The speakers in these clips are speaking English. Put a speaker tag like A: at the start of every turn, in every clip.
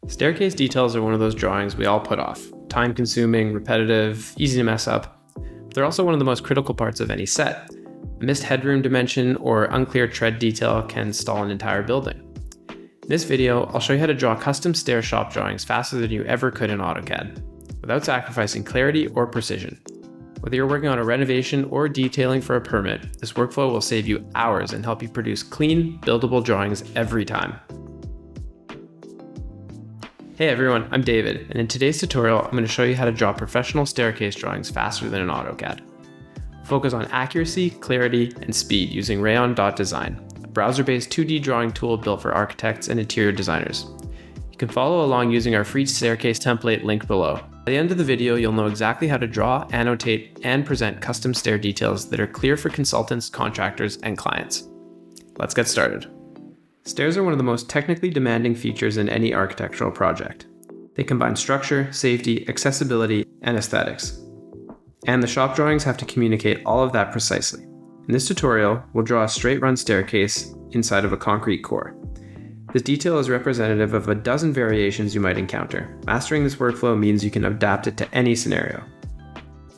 A: Staircase details are one of those drawings we all put off. Time-consuming, repetitive, easy to mess up. But they're also one of the most critical parts of any set. A missed headroom dimension or unclear tread detail can stall an entire building. In this video, I'll show you how to draw custom stair shop drawings faster than you ever could in AutoCAD, without sacrificing clarity or precision. Whether you're working on a renovation or detailing for a permit, this workflow will save you hours and help you produce clean, buildable drawings every time. Hey everyone, I'm David, and in today's tutorial, I'm going to show you how to draw professional staircase drawings faster than in AutoCAD. Focus on accuracy, clarity, and speed using Rayon.design, a browser-based 2D drawing tool built for architects and interior designers. You can follow along using our free staircase template linked below. At the end of the video, you'll know exactly how to draw, annotate, and present custom stair details that are clear for consultants, contractors, and clients. Let's get started. Stairs are one of the most technically demanding features in any architectural project. They combine structure, safety, accessibility, and aesthetics. And the shop drawings have to communicate all of that precisely. In this tutorial, we'll draw a straight-run staircase inside of a concrete core. This detail is representative of a dozen variations you might encounter. Mastering this workflow means you can adapt it to any scenario.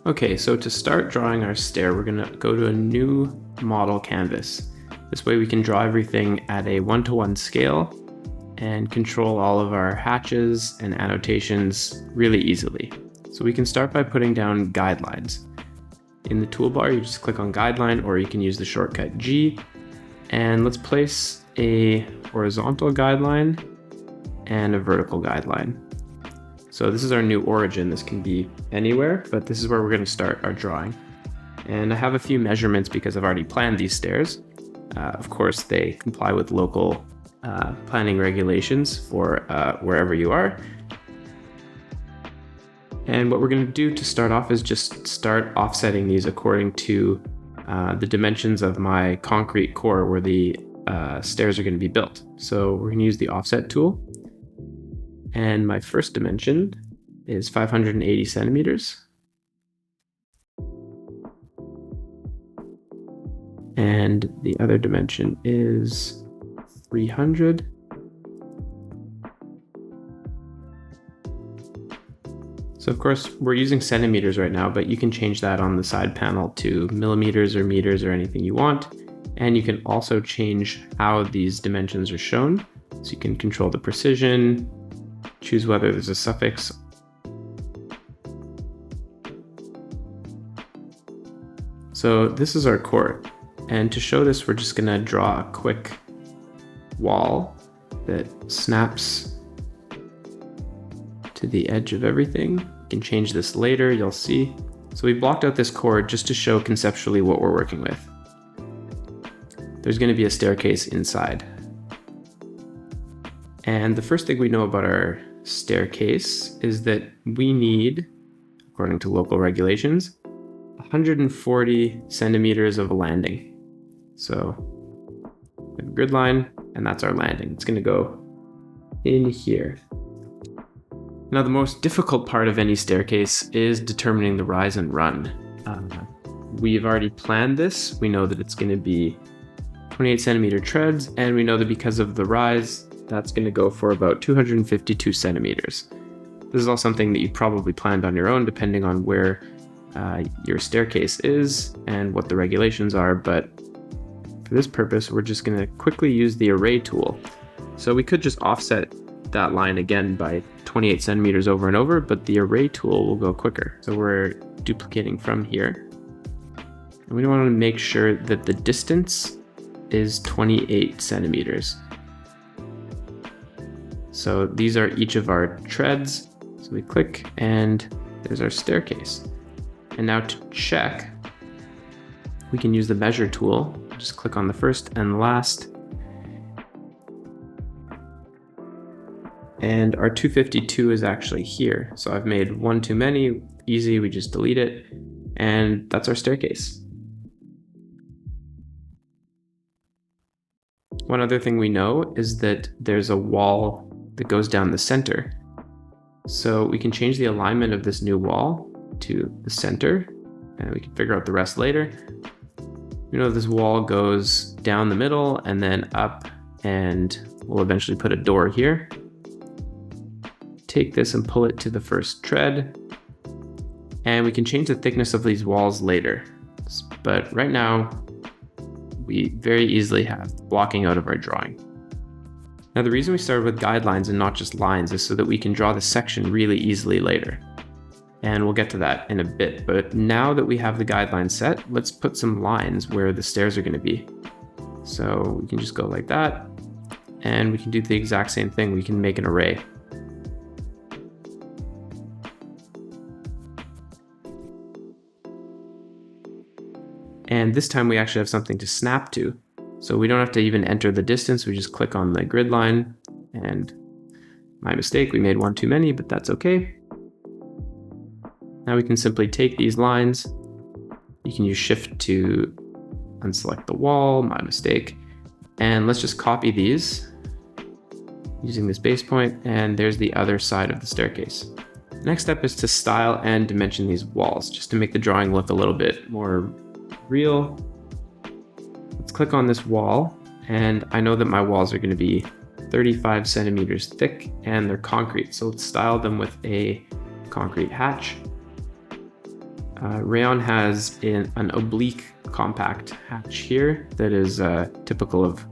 A: Okay, so to start drawing our stair, we're going to go to a new model canvas. This way we can draw everything at a 1-to-1 scale and control all of our hatches and annotations really easily. So we can start by putting down guidelines. In the toolbar, you just click on guideline, or you can use the shortcut G. And let's place a horizontal guideline and a vertical guideline. So this is our new origin. This can be anywhere, but this is where we're going to start our drawing. And I have a few measurements because I've already planned these stairs. Of course, they comply with local planning regulations for wherever you are. And what we're going to do to start off is just start offsetting these according to the dimensions of my concrete core where the stairs are going to be built. So we're going to use the offset tool. And my first dimension is 580 centimeters. And the other dimension is 300. So of course, we're using centimeters right now, but you can change that on the side panel to millimeters or meters or anything you want. And you can also change how these dimensions are shown. So you can control the precision, choose whether there's a suffix. So this is our core. And to show this, we're just gonna draw a quick wall that snaps to the edge of everything. You can change this later, you'll see. So we blocked out this core just to show conceptually what we're working with. There's gonna be a staircase inside. And the first thing we know about our staircase is that we need, according to local regulations, 140 centimeters of a landing. So we have a grid line, and that's our landing. It's going to go in here. Now, the most difficult part of any staircase is determining the rise and run. We've already planned this. We know that it's going to be 28 centimeter treads, and we know that because of the rise, that's going to go for about 252 centimeters. This is all something that you probably planned on your own, depending on where your staircase is and what the regulations are, but for this purpose, we're just going to quickly use the array tool. So we could just offset that line again by 28 centimeters over and over, but the array tool will go quicker. So we're duplicating from here. And we want to make sure that the distance is 28 centimeters. So these are each of our treads. So we click and there's our staircase. And now to check, we can use the measure tool. Just click on the first and last. And our 252 is actually here. So I've made one too many, easy, we just delete it. And that's our staircase. One other thing we know is that there's a wall that goes down the center. So we can change the alignment of this new wall to the center, and we can figure out the rest later. You know, this wall goes down the middle and then up, and we'll eventually put a door here. take this and pull it to the first tread. And we can change the thickness of these walls later. But right now, we very easily have blocking out of our drawing. Now the reason we started with guidelines and not just lines is so that we can draw the section really easily later. And we'll get to that in a bit, but now that we have the guidelines set, let's put some lines where the stairs are going to be. So we can just go like that, and we can do the exact same thing. We can make an array. And this time we actually have something to snap to. So we don't have to even enter the distance. We just click on the grid line, and my mistake, we made one too many, but that's okay. Now we can simply take these lines. You can use Shift to unselect the wall, my mistake. And let's just copy these using this base point, and there's the other side of the staircase. Next step is to style and dimension these walls, just to make the drawing look a little bit more real. Let's click on this wall, and I know that my walls are going to be 35 centimeters thick, and they're concrete. So let's style them with a concrete hatch. Rayon has an oblique compact hatch here that is typical of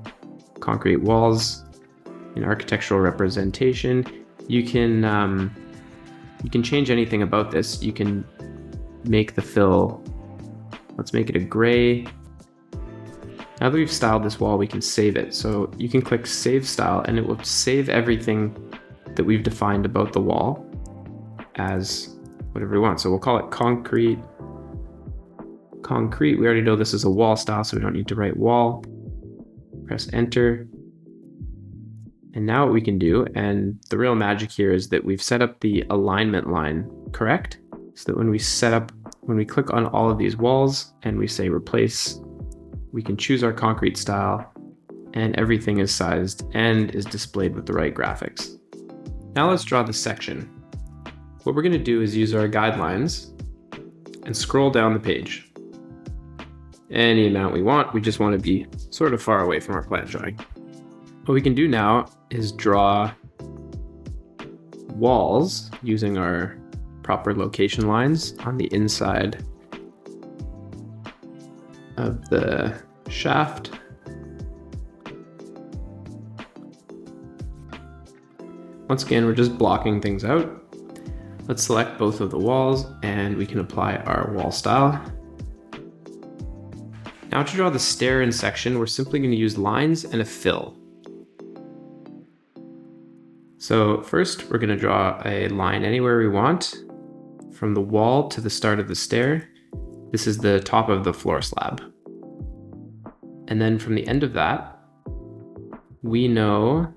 A: concrete walls. In architectural representation, you can change anything about this. You can make the fill, let's make it a gray. Now that we've styled this wall, we can save it. So you can click Save Style, and it will save everything that we've defined about the wall as whatever we want. So we'll call it concrete. We already know this is a wall style, so we don't need to write wall. Press Enter. And now what we can do, and the real magic here is that we've set up the alignment line correct, so that when we click on all of these walls and we say replace, we can choose our concrete style, and everything is sized and is displayed with the right graphics. Now let's draw the section. What we're going to do is use our guidelines and scroll down the page. Any amount we want. We just want to be sort of far away from our plan drawing. What we can do now is draw walls using our proper location lines on the inside of the shaft. Once again, we're just blocking things out. Let's select both of the walls, and we can apply our wall style. Now to draw the stair in section, we're simply going to use lines and a fill. So first, we're going to draw a line anywhere we want from the wall to the start of the stair. This is the top of the floor slab. And then from the end of that, we know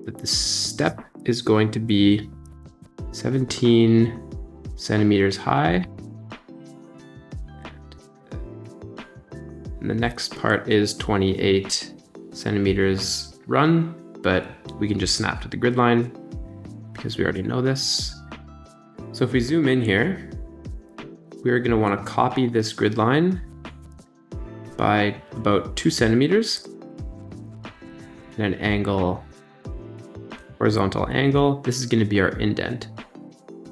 A: that the step is going to be 17 centimeters high. And the next part is 28 centimeters run, but we can just snap to the grid line because we already know this. So if we zoom in here, we're going to want to copy this grid line by about 2 centimeters and an angle, horizontal angle. This is going to be our indent.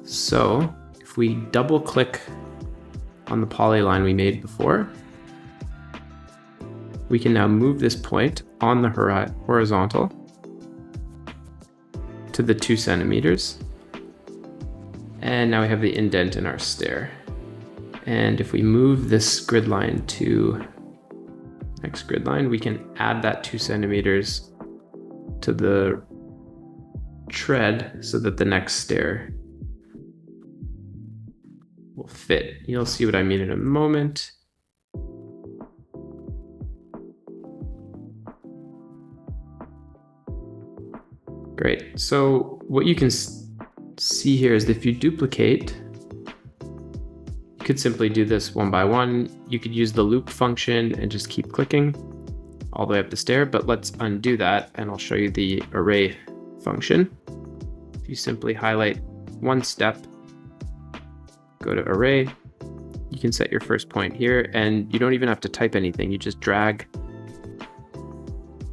A: So if we double click on the polyline we made before, we can now move this point on the horizontal to the 2 centimeters. And now we have the indent in our stair. And if we move this grid line to next grid line, we can add that 2 centimeters to the tread so that the next stair will fit. You'll see what I mean in a moment. Great. So what you can see here is that if you duplicate, you could simply do this one by one. You could use the loop function and just keep clicking all the way up the stair, but let's undo that and I'll show you the array function. If you simply highlight one step, go to array, you can set your first point here, and you don't even have to type anything. You just drag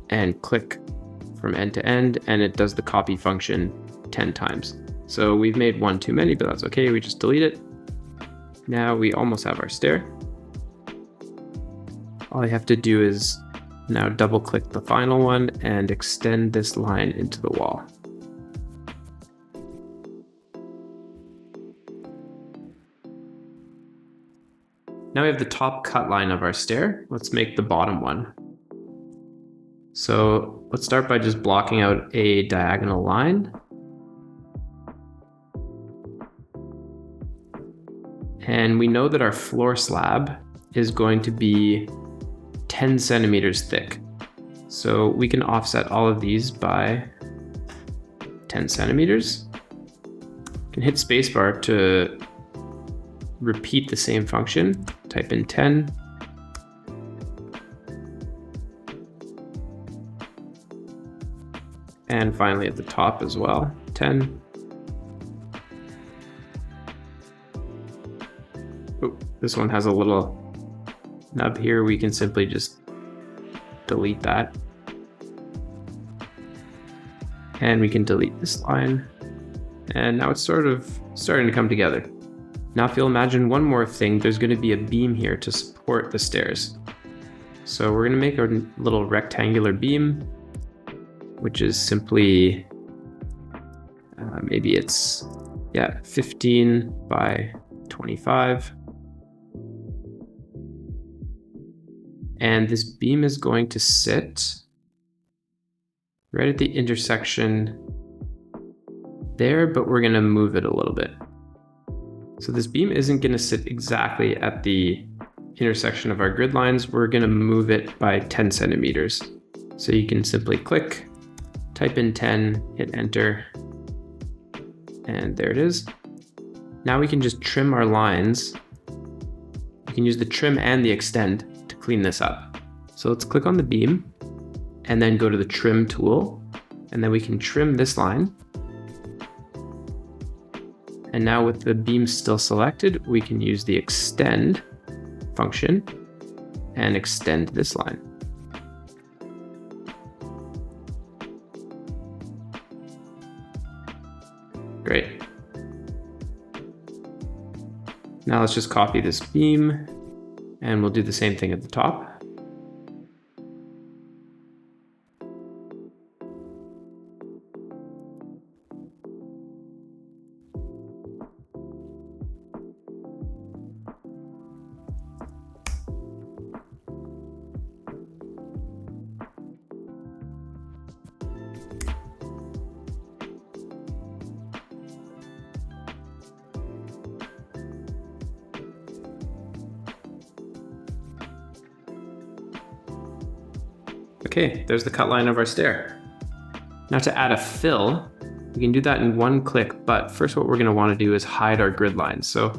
A: and click from end to end, and it does the copy function 10 times. So we've made one too many, but that's okay. We just delete it. Now we almost have our stair. All you have to do is now double click the final one and extend this line into the wall. Now we have the top cut line of our stair. Let's make the bottom one. So let's start by just blocking out a diagonal line. And we know that our floor slab is going to be 10 centimeters thick. So we can offset all of these by 10 centimeters. You can hit spacebar to repeat the same function. Type in 10. And finally at the top as well, 10. Oh, this one has a little nub here. We can simply just delete that. And we can delete this line. And now it's sort of starting to come together. Now if you'll imagine one more thing, there's going to be a beam here to support the stairs. So we're going to make a little rectangular beam, which is simply, maybe it's, 15 by 25. And this beam is going to sit right at the intersection there, but we're going to move it a little bit. So this beam isn't going to sit exactly at the intersection of our grid lines. We're going to move it by 10 centimeters. So you can simply click, type in 10, hit enter, and there it is. Now we can just trim our lines. We can use the trim and the extend to clean this up. So let's click on the beam and then go to the trim tool, and then we can trim this line. And now with the beam still selected, we can use the extend function and extend this line. Great. Now let's just copy this beam and we'll do the same thing at the top. Okay, there's the cut line of our stair. Now to add a fill, we can do that in one click, but first what we're going to want to do is hide our grid lines. So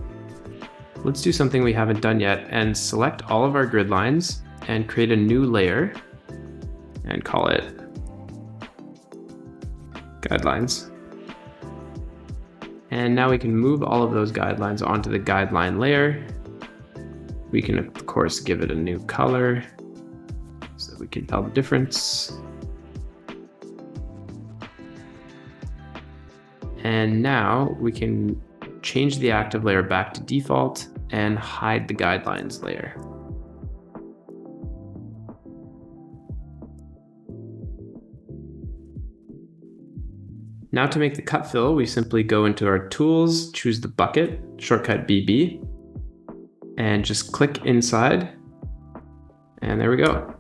A: let's do something we haven't done yet and select all of our grid lines and create a new layer and call it guidelines. And now we can move all of those guidelines onto the guideline layer. We can of course give it a new color so that we can tell the difference. And now we can change the active layer back to default and hide the guidelines layer. Now to make the cut fill, we simply go into our tools, choose the bucket, shortcut BB, and just click inside. And there we go.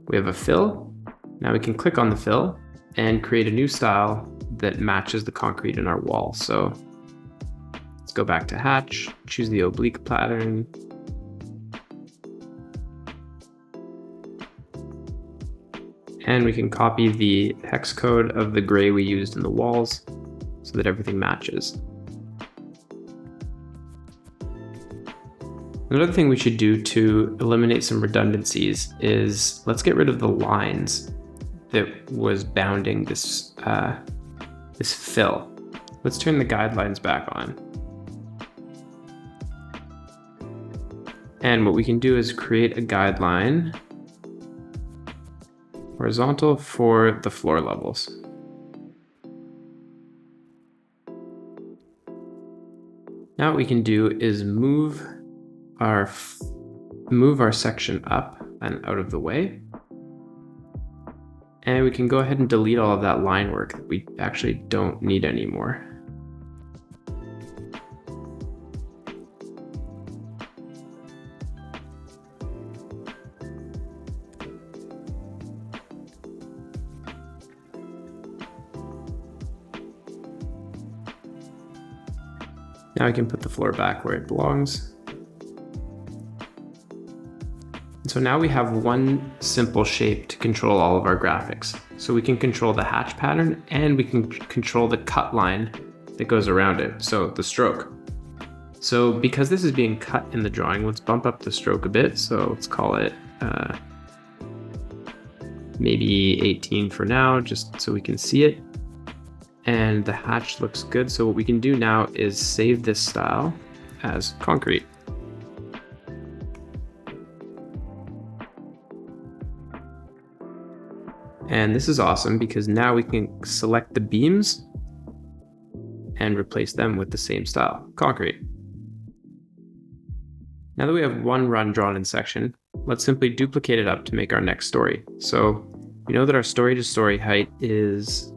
A: We have a fill. Now we can click on the fill and create a new style that matches the concrete in our wall. So let's go back to hatch, choose the oblique pattern. And we can copy the hex code of the gray we used in the walls so that everything matches. Another thing we should do to eliminate some redundancies is let's get rid of the lines that was bounding this, this fill. Let's turn the guidelines back on. And what we can do is create a guideline horizontal for the floor levels. Now what we can do is move our section up and out of the way. And we can go ahead and delete all of that line work that we actually don't need anymore. Now we can put the floor back where it belongs. And so now we have one simple shape to control all of our graphics. So we can control the hatch pattern and we can control the cut line that goes around it, so the stroke. So because this is being cut in the drawing, let's bump up the stroke a bit. So let's call it maybe 18 for now, just so we can see it. And the hatch looks good. So what we can do now is save this style as concrete. And this is awesome because now we can select the beams and replace them with the same style, concrete. Now that we have one run drawn in section, let's simply duplicate it up to make our next story. So we know that our story to story height is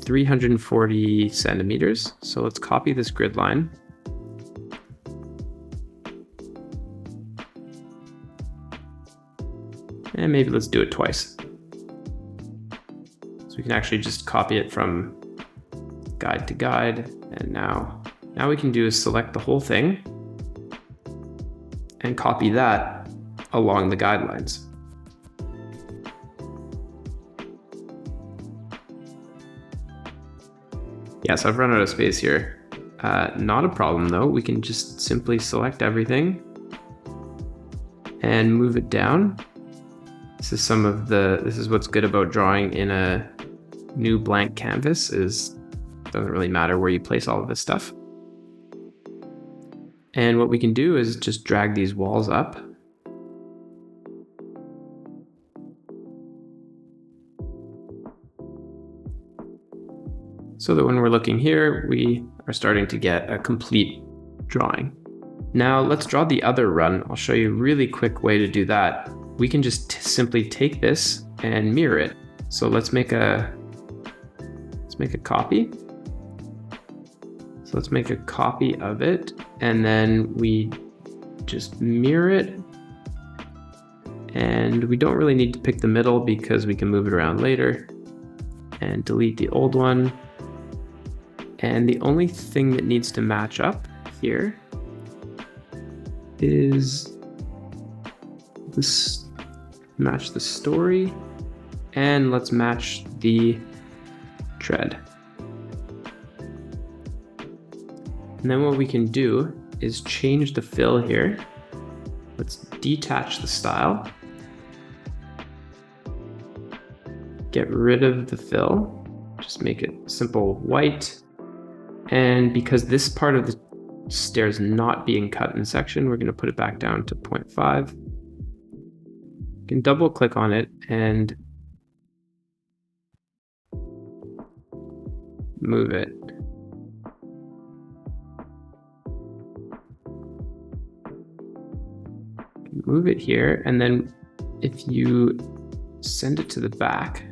A: 340 centimeters. So let's copy this grid line. And maybe let's do it twice. So we can actually just copy it from guide to guide. And now we can do is select the whole thing and copy that along the guidelines. Yes, I've run out of space here. Not a problem though. We can just simply select everything and move it down. This is what's good about drawing in a new blank canvas, is it doesn't really matter where you place all of this stuff. And what we can do is just drag these walls up. So that when we're looking here, we are starting to get a complete drawing. Now let's draw the other run. I'll show you a really quick way to do that. We can just simply take this and mirror it. So let's make a copy. So let's make a copy of it, and then we just mirror it. And we don't really need to pick the middle because we can move it around later, and delete the old one. And the only thing that needs to match up here is this, match the story, and let's match the tread. And then what we can do is change the fill here. Let's detach the style. Get rid of the fill. Just make it simple white. And because this part of the stair is not being cut in section, we're going to put it back down to 0.5. You can double click on it and move it. Move it here, and then if you send it to the back,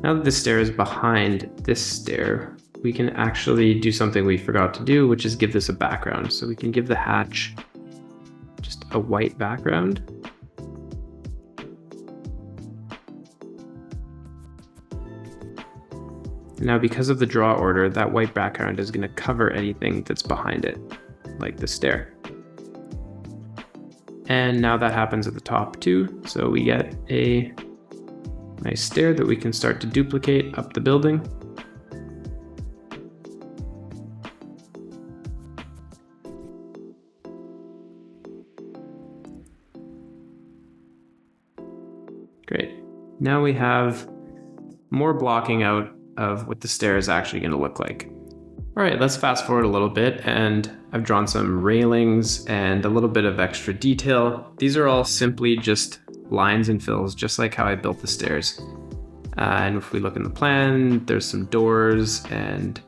A: now that the stair is behind this stair, we can actually do something we forgot to do, which is give this a background. So we can give the hatch just a white background. Now, because of the draw order, that white background is going to cover anything that's behind it, like the stair. And now that happens at the top too. So we get a nice stair that we can start to duplicate up the building. Great. Now we have more blocking out of what the stair is actually going to look like. All right, let's fast forward a little bit, and I've drawn some railings and a little bit of extra detail. These are all simply just lines and fills, just like how I built the stairs. And if we look in the plan, there's some doors and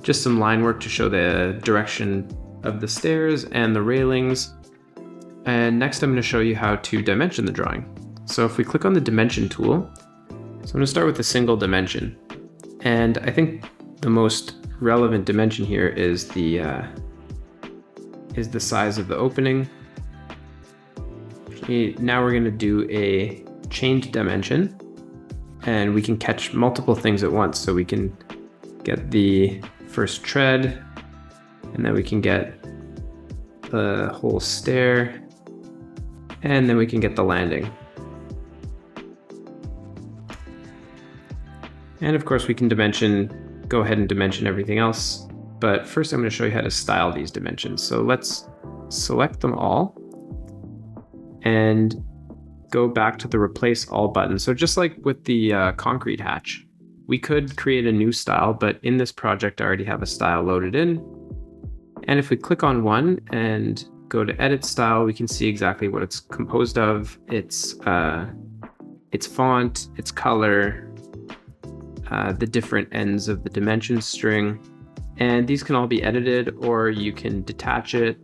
A: just some line work to show the direction of the stairs and the railings. And next I'm going to show you how to dimension the drawing. So if we click on the dimension tool, so I'm going to start with a single dimension. And I think the most relevant dimension here is the size of the opening. Now we're going to do a change dimension, and we can catch multiple things at once. So we can get the first tread, and then we can get the whole stair, and then we can get the landing. And of course we can go ahead and dimension everything else. But first I'm going to show you how to style these dimensions. So let's select them all and go back to the replace all button. So just like with the concrete hatch, we could create a new style, but in this project I already have a style loaded in. And if we click on one and go to edit style, we can see exactly what it's composed of. Its font, its color, the different ends of the dimension string. And these can all be edited, or you can detach it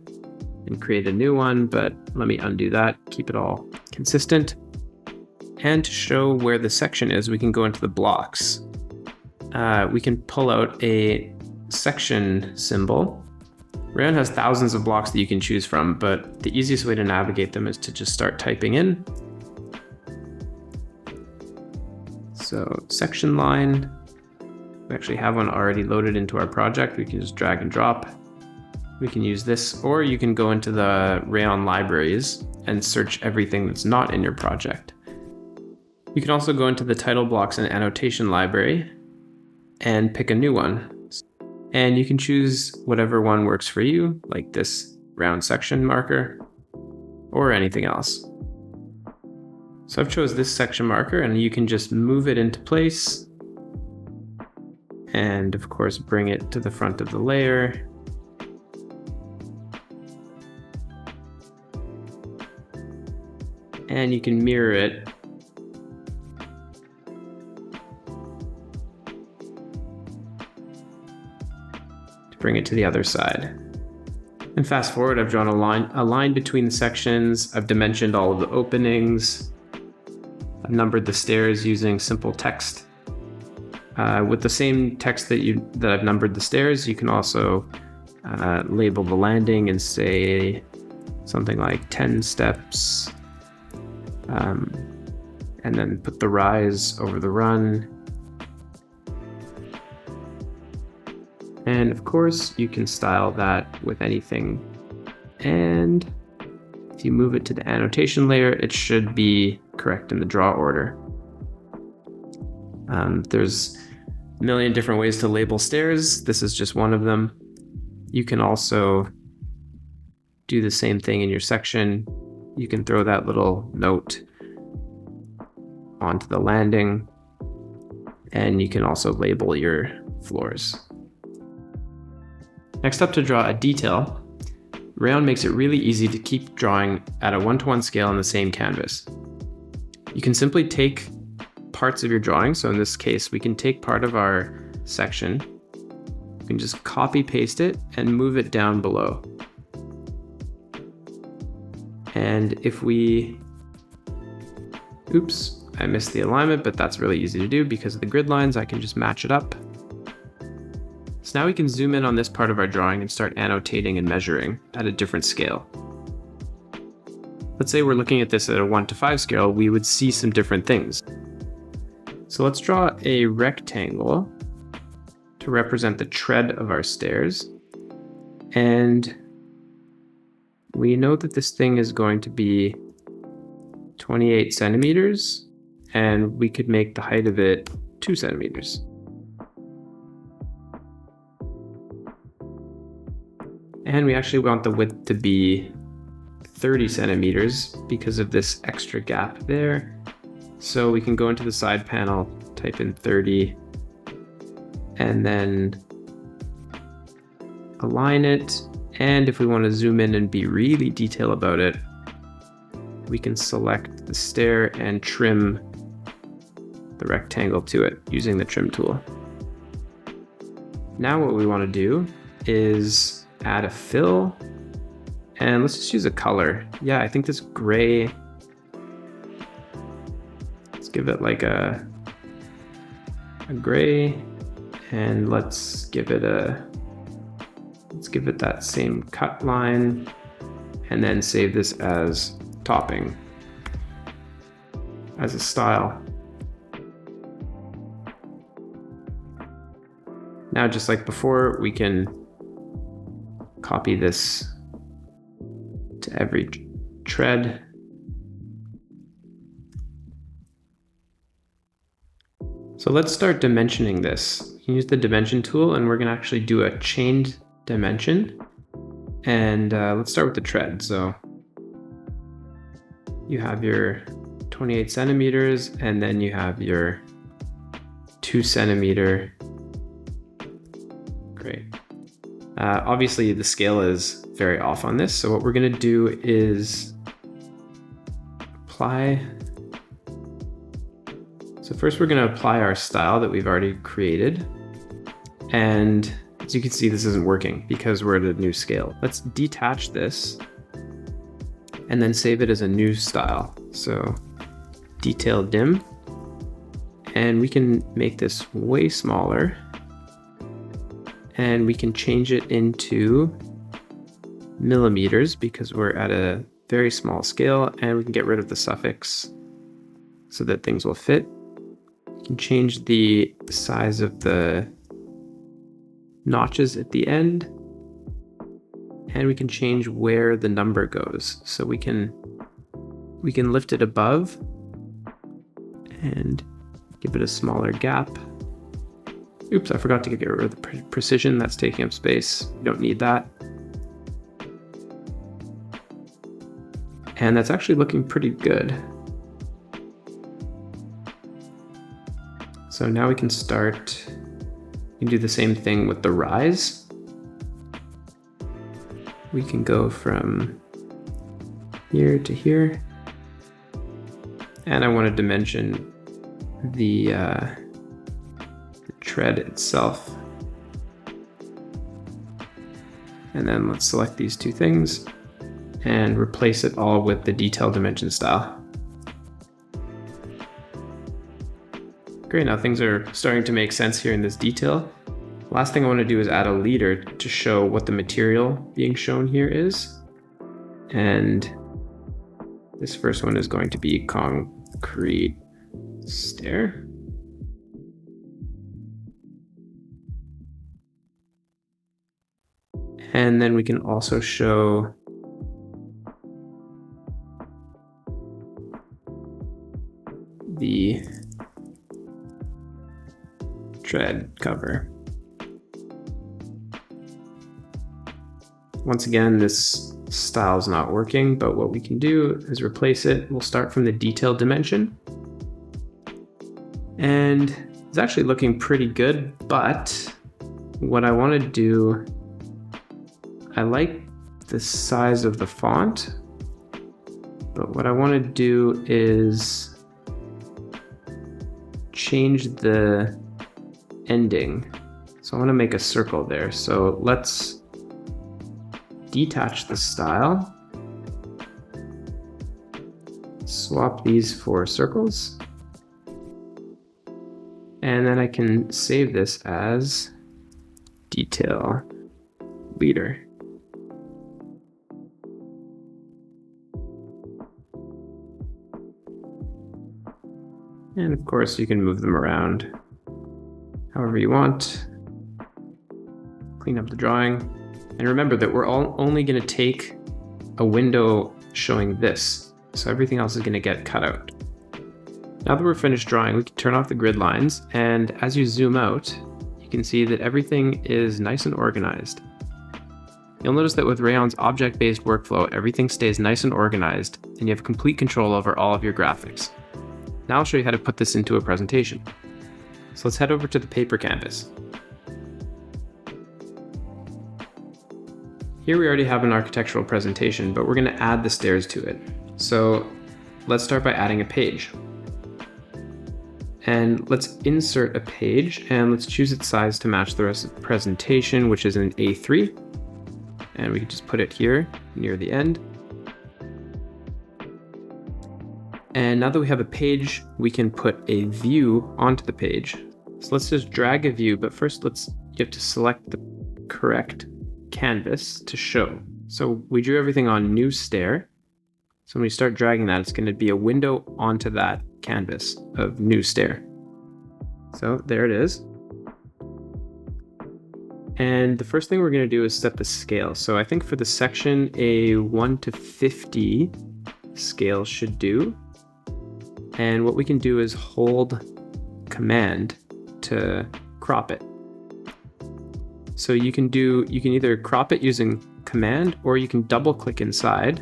A: and create a new one, but let me undo that, keep it all consistent. And to show where the section is, we can go into the blocks. We can pull out a section symbol. Rayon has thousands of blocks that you can choose from, but the easiest way to navigate them is to just start typing in. So section line, we actually have one already loaded into our project. We can just drag and drop. We can use this, or you can go into the Rayon libraries and search everything that's not in your project. You can also go into the title blocks and annotation library and pick a new one. And you can choose whatever one works for you, like this round section marker or anything else. So I've chose this section marker, and you can just move it into place and of course bring it to the front of the layer. And you can mirror it to bring it to the other side. And fast forward, I've drawn a line between the sections. I've dimensioned all of the openings. I've numbered the stairs using simple text. With the same text that I've numbered the stairs, you can also label the landing and say something like 10 steps. And then put the rise over the run. And of course, you can style that with anything. And if you move it to the annotation layer, it should be correct in the draw order. There's a million different ways to label stairs. This is just one of them. You can also do the same thing in your section. You can throw that little note onto the landing, and you can also label your floors. Next up, to draw a detail, Rayon makes it really easy to keep drawing at a 1:1 scale on the same canvas. You can simply take parts of your drawing. So in this case, we can take part of our section. We can just copy paste it and move it down below. And if we, oops, I missed the alignment, but that's really easy to do because of the grid lines. I can just match it up. So now we can zoom in on this part of our drawing and start annotating and measuring at a different scale. Let's say we're looking at this at a 1:5 scale, we would see some different things. So let's draw a rectangle to represent the tread of our stairs. And we know that this thing is going to be 28 centimeters, and we could make the height of it 2 centimeters. And we actually want the width to be 30 centimeters because of this extra gap there. So we can go into the side panel, type in 30, and then align it. And if we want to zoom in and be really detailed about it, we can select the stair and trim the rectangle to it using the trim tool. Now what we want to do is add a fill, and let's just use a color. Yeah, I think this gray, let's give it like a gray, and let's give it that same cut line, and then save this as topping as a style. Now, just like before, we can copy this to every tread. So let's start dimensioning this. You can use the dimension tool, and we're going to actually do a chained dimension. And let's start with the tread. So you have your 28 centimeters, and then you have your 2 centimeter. Great. Obviously, the scale is very off on this. So what we're going to do is apply. So first, we're going to apply our style that we've already created. And as you can see, this isn't working because we're at a new scale. Let's detach this and then save it as a new style. So detail dim, and we can make this way smaller, and we can change it into millimeters because we're at a very small scale, and we can get rid of the suffix so that things will fit. You can change the size of the notches at the end, and we can change where the number goes. So we can lift it above and give it a smaller gap. Oops, I forgot to get rid of the precision. That's taking up space. We don't need that. And that's actually looking pretty good. So now we can start, we can do the same thing with the rise. We can go from here to here. And I want to dimension the tread itself. And then let's select these two things and replace it all with the detail dimension style. Great, now things are starting to make sense here in this detail. Last thing I want to do is add a leader to show what the material being shown here is. And this first one is going to be concrete stair. And then we can also show the tread cover. Once again, this style is not working, but what we can do is replace it. We'll start from the detail dimension. And it's actually looking pretty good, but what I want to do, I like the size of the font, but what I want to do is change the ending. So I want to make a circle there. So let's detach the style, swap these for circles, and then I can save this as detail leader. And of course, you can move them around however you want. Clean up the drawing. And remember that we're only going to take a window showing this. So everything else is going to get cut out. Now that we're finished drawing, we can turn off the grid lines. And as you zoom out, you can see that everything is nice and organized. You'll notice that with Rayon's object-based workflow, everything stays nice and organized, and you have complete control over all of your graphics. Now I'll show you how to put this into a presentation. So let's head over to the paper canvas. Here we already have an architectural presentation, but we're going to add the stairs to it. So let's start by adding a page. And let's insert a page, and let's choose its size to match the rest of the presentation, which is an A3. And we can just put it here near the end. And now that we have a page, we can put a view onto the page. So let's just drag a view, but first you have to select the correct canvas to show. So we drew everything on new stair. So when we start dragging that, it's going to be a window onto that canvas of new stair. So there it is. And the first thing we're going to do is set the scale. So I think for the section, a 1:50 scale should do. And what we can do is hold Command to crop it. So you can either crop it using Command, or you can double click inside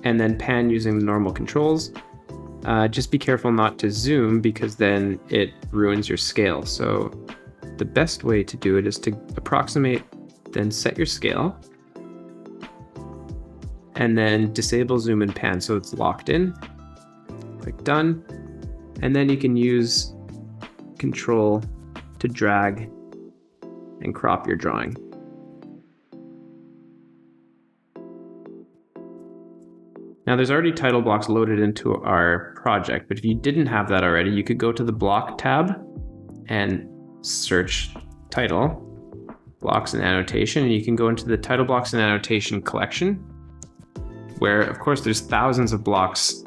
A: and then pan using the normal controls. Just be careful not to zoom, because then it ruins your scale. So the best way to do it is to approximate, then set your scale, and then disable zoom and pan so it's locked in. Click done. And then you can use Control to drag and crop your drawing. Now there's already title blocks loaded into our project, but if you didn't have that already, you could go to the block tab and search title, blocks and annotation, and you can go into the title blocks and annotation collection, where of course there's thousands of blocks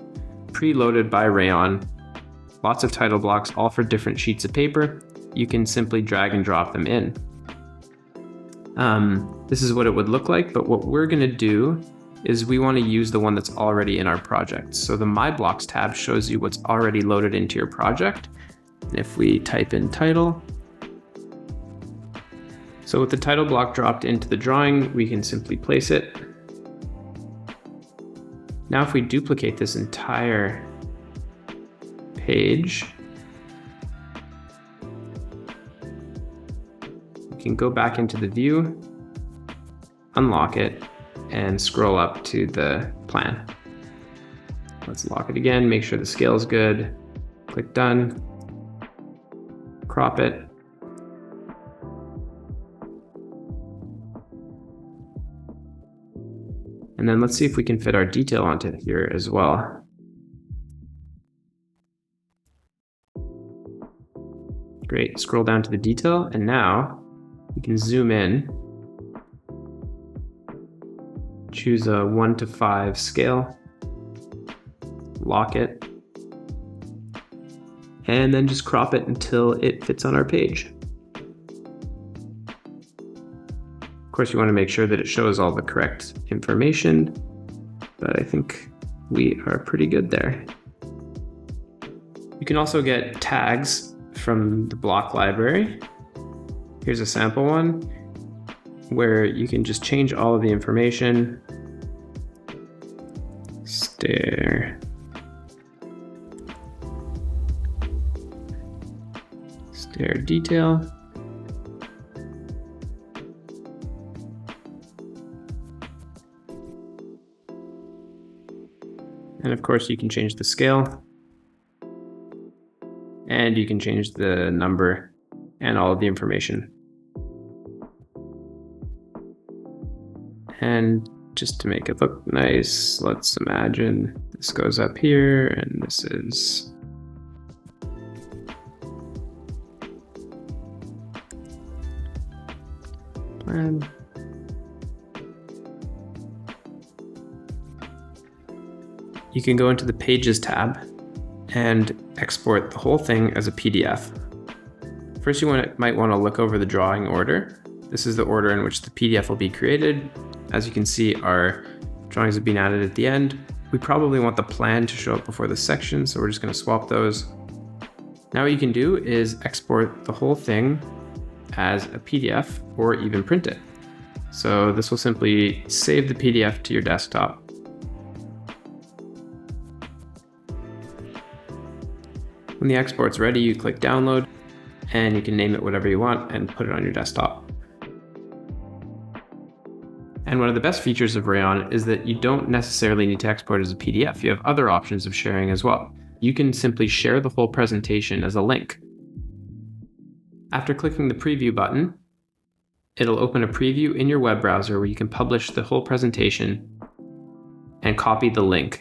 A: preloaded by Rayon, lots of title blocks, all for different sheets of paper. You can simply drag and drop them in. This is what it would look like, but what we're gonna do is we want to use the one that's already in our project. So the My Blocks tab shows you what's already loaded into your project. And if we type in title, so with the title block dropped into the drawing, we can simply place it. Now if we duplicate this entire page, we can go back into the view, unlock it, and scroll up to the plan. Let's lock it again, make sure the scale is good, click done, crop it. And then let's see if we can fit our detail onto here as well. Great, scroll down to the detail, and now we can zoom in. Choose a 1:5 scale, lock it, and then just crop it until it fits on our page. Of course, you want to make sure that it shows all the correct information, but I think we are pretty good there. You can also get tags from the block library. Here's a sample one where you can just change all of the information. Stair detail. And of course you can change the scale, and you can change the number and all of the information. And just to make it look nice, let's imagine this goes up here and this is plan. You can go into the Pages tab and export the whole thing as a PDF. First, you might want to look over the drawing order. This is the order in which the PDF will be created. As you can see, our drawings have been added at the end. We probably want the plan to show up before the section, so we're just going to swap those. Now what you can do is export the whole thing as a PDF or even print it. So this will simply save the PDF to your desktop. When the export's ready, you click download, and you can name it whatever you want and put it on your desktop. And one of the best features of Rayon is that you don't necessarily need to export as a PDF. You have other options of sharing as well. you can simply share the whole presentation as a link. After clicking the preview button, it'll open a preview in your web browser where you can publish the whole presentation and copy the link.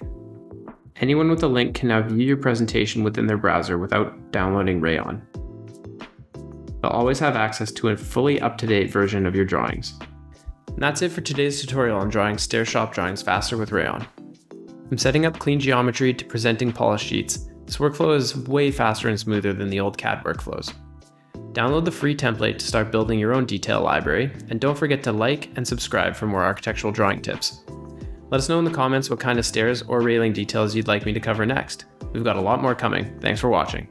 A: Anyone with a link can now view your presentation within their browser without downloading Rayon. They'll always have access to a fully up-to-date version of your drawings. And that's it for today's tutorial on drawing stair shop drawings faster with Rayon. From setting up clean geometry to presenting polished sheets, this workflow is way faster and smoother than the old CAD workflows. Download the free template to start building your own detail library, and don't forget to like and subscribe for more architectural drawing tips. Let us know in the comments what kind of stairs or railing details you'd like me to cover next. We've got a lot more coming. Thanks for watching.